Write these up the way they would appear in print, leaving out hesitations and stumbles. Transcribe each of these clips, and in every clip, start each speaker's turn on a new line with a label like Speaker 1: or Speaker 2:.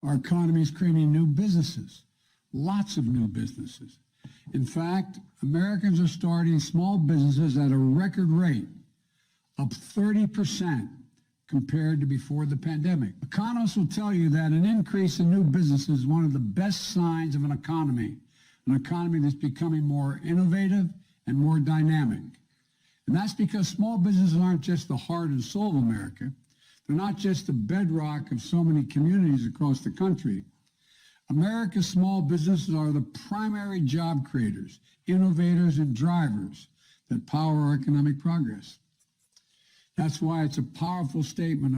Speaker 1: Our economy is creating new businesses, lots of new businesses. In fact, Americans are starting small businesses at a record rate, up 30% compared to before the pandemic. Economists will tell you that an increase in new businesses is one of the best signs of an economy that's becoming more innovative and more dynamic. And that's because small businesses aren't just the heart and soul of America. They're not just the bedrock of so many communities across the country. America's small businesses are the primary job creators, innovators, and drivers that power our economic progress. That's why it's a powerful statement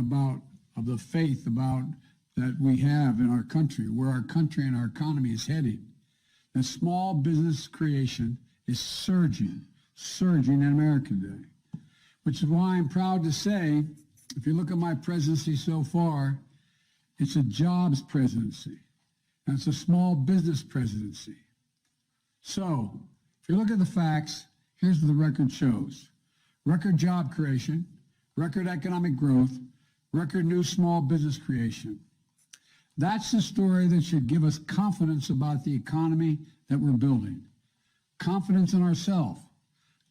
Speaker 1: of the faith that we have in our country, where our country and our economy is heading. That small business creation is surging in America today, which is why I'm proud to say, if you look at my presidency so far, it's a jobs presidency, and it's a small business presidency. So, if you look at the facts, here's what the record shows. Record job creation, record economic growth, record new small business creation. That's the story that should give us confidence about the economy that we're building. Confidence in ourselves,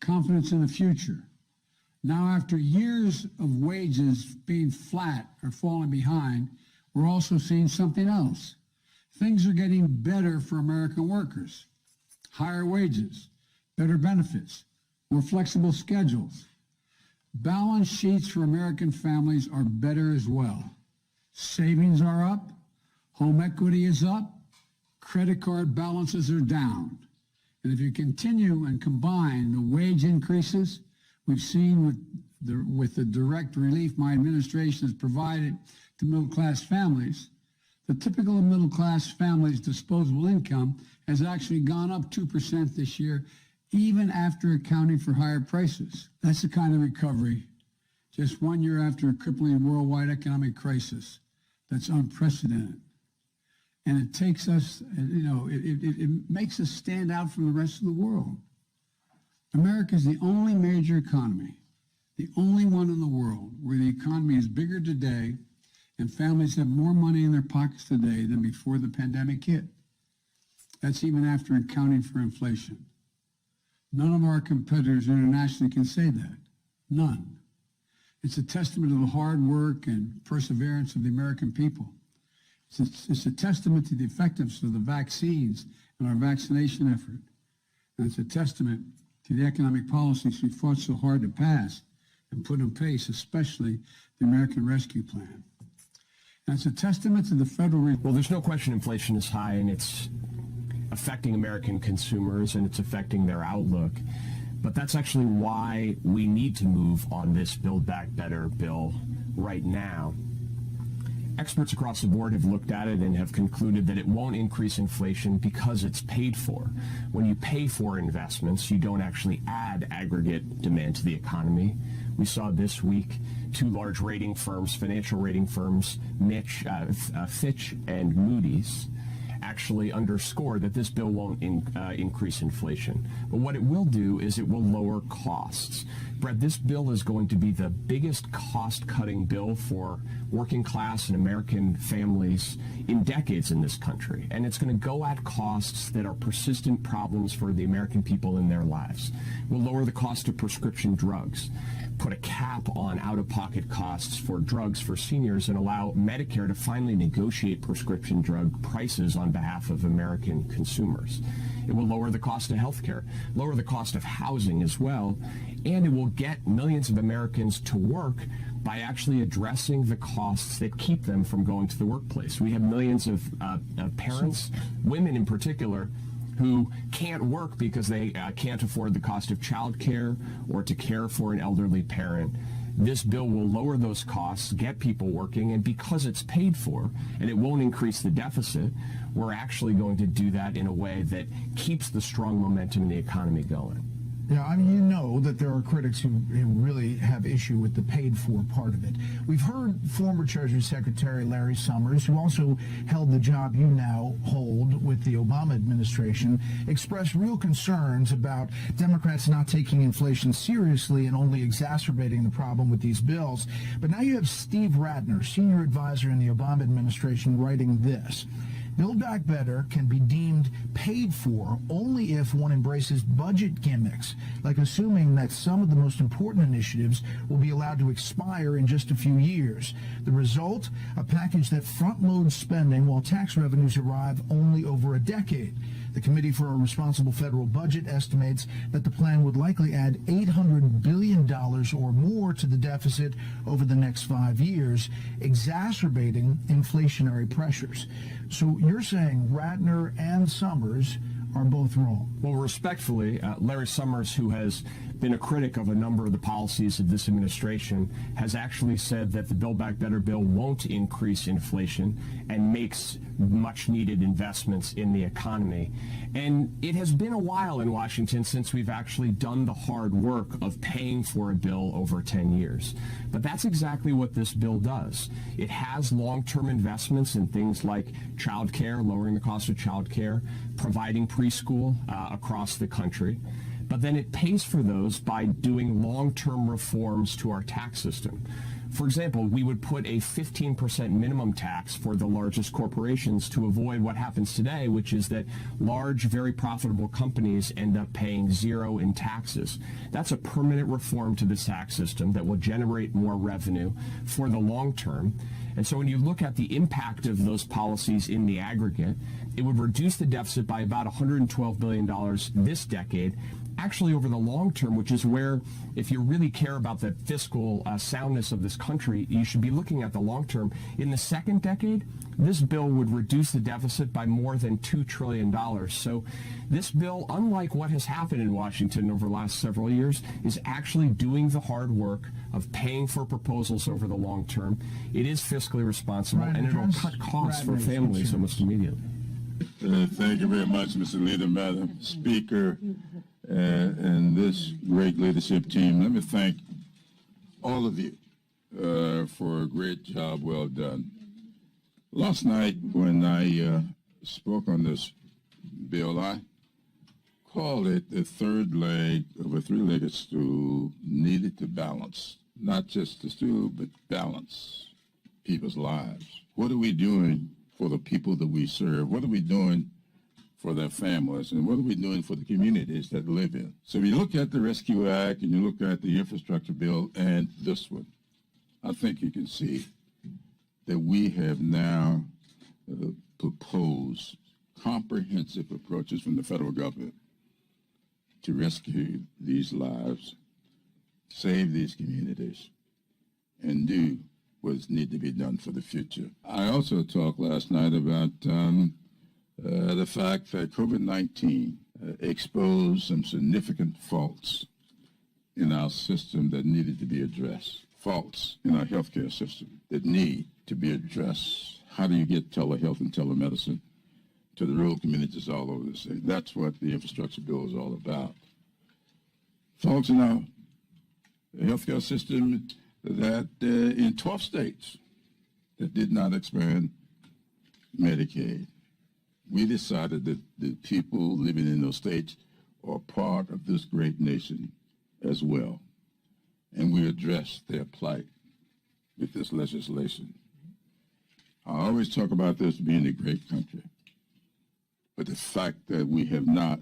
Speaker 1: confidence in the future. Now, after years of wages being flat or falling behind, we're also seeing something else. Things are getting better for American workers. Higher wages, better benefits, more flexible schedules. Balance sheets for American families are better as well. Savings are up, home equity is up, credit card balances are down. And if you continue and combine the wage increases we've seen with the direct relief my administration has provided to middle-class families, the typical middle-class family's disposable income has actually gone up 2% this year, even after accounting for higher prices. That's the kind of recovery, just 1 year after a crippling worldwide economic crisis, that's unprecedented. And it takes us, it makes us stand out from the rest of the world. America is the only major economy, the only one in the world where the economy is bigger today and families have more money in their pockets today than before the pandemic hit. That's even after accounting for inflation. None of our competitors internationally can say that. None. It's a testament to the hard work and perseverance of the American people. It's a testament to the effectiveness of the vaccines and our vaccination effort. And it's a testament to the economic policies we fought so hard to pass and put in place, especially the American Rescue Plan. And it's a testament to the federal...
Speaker 2: Well, there's no question inflation is high, and it's affecting American consumers, and it's affecting their outlook. But that's actually why we need to move on this Build Back Better bill right now. Experts across the board have looked at it and have concluded that it won't increase inflation because it's paid for. When you pay for investments, you don't actually add aggregate demand to the economy. We saw this week two large rating firms, financial rating firms, Fitch and Moody's, actually underscore that this bill won't increase inflation. But what it will do is it will lower costs. Brett, this bill is going to be the biggest cost-cutting bill for working class and American families in decades in this country. And it's going to go at costs that are persistent problems for the American people in their lives. It will lower the cost of prescription drugs, put a cap on out-of-pocket costs for drugs for seniors, and allow Medicare to finally negotiate prescription drug prices on behalf of American consumers. It will lower the cost of health care, lower the cost of housing as well, and it will get millions of Americans to work by actually addressing the costs that keep them from going to the workplace. We have millions of parents, women in particular, who can't work because they can't afford the cost of child care or to care for an elderly parent. This bill will lower those costs, get people working, and because it's paid for and it won't increase the deficit, we're actually going to do that in a way that keeps the strong momentum in the economy going.
Speaker 3: Yeah, I mean, you know that there are critics who really have issue with the paid-for part of it. We've heard former Treasury Secretary Larry Summers, who also held the job you now hold with the Obama administration, express real concerns about Democrats not taking inflation seriously and only exacerbating the problem with these bills. But now you have Steve Ratner, senior advisor in the Obama administration, writing this. Build Back Better can be deemed paid for only if one embraces budget gimmicks, like assuming that some of the most important initiatives will be allowed to expire in just a few years. The result, a package that front-loads spending while tax revenues arrive only over a decade. The Committee for a Responsible Federal Budget estimates that the plan would likely add $800 billion or more to the deficit over the next 5 years, exacerbating inflationary pressures. So you're saying Ratner and Summers are both wrong?
Speaker 2: Well, respectfully, Larry Summers, who has been a critic of a number of the policies of this administration, has actually said that the Build Back Better bill won't increase inflation and makes much needed investments in the economy. And it has been a while in Washington since we've actually done the hard work of paying for a bill over 10 years. But that's exactly what this bill does. It has long-term investments in things like child care, lowering the cost of child care, providing preschool across the country. But then it pays for those by doing long-term reforms to our tax system. For example, we would put a 15% minimum tax for the largest corporations to avoid what happens today, which is that large, very profitable companies end up paying zero in taxes. That's a permanent reform to the tax system that will generate more revenue for the long term. And so when you look at the impact of those policies in the aggregate, it would reduce the deficit by about $112 billion this decade. Actually, over the long term, which is where, if you really care about the fiscal soundness of this country, you should be looking at the long term. In the second decade, this bill would reduce the deficit by more than $2 trillion. So this bill, unlike what has happened in Washington over the last several years, is actually doing the hard work of paying for proposals over the long term. It is fiscally responsible, and it will cut costs for families almost immediately.
Speaker 4: Thank you very much, Mr. Leader, Madam Speaker, and this great leadership team. Let me thank all of you for a great job well done. Last night when I spoke on this bill, I called it the third leg of a three-legged stool needed to balance, not just the stool, but balance people's lives. What are we doing for the people that we serve? What are we doing for their families? And what are we doing for the communities that live in? So if you look at the Rescue Act and you look at the infrastructure bill and this one, I think you can see that we have now proposed comprehensive approaches from the federal government to rescue these lives, save these communities, and do what needs to be done for the future. I also talked last night about the fact that COVID-19 exposed some significant faults in our system that needed to be addressed. Faults in our healthcare system that need to be addressed. How do you get telehealth and telemedicine to the rural communities all over the state? That's what the infrastructure bill is all about. Faults in our healthcare system that in 12 states that did not expand Medicaid. We decided that the people living in those states are part of this great nation as well. And we addressed their plight with this legislation. I always talk about this being a great country, but the fact that we have not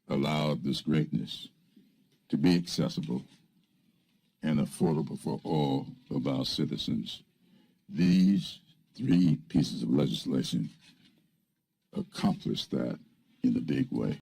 Speaker 4: allowed this greatness to be accessible and affordable for all of our citizens. These three pieces of legislation accomplish that in a big way.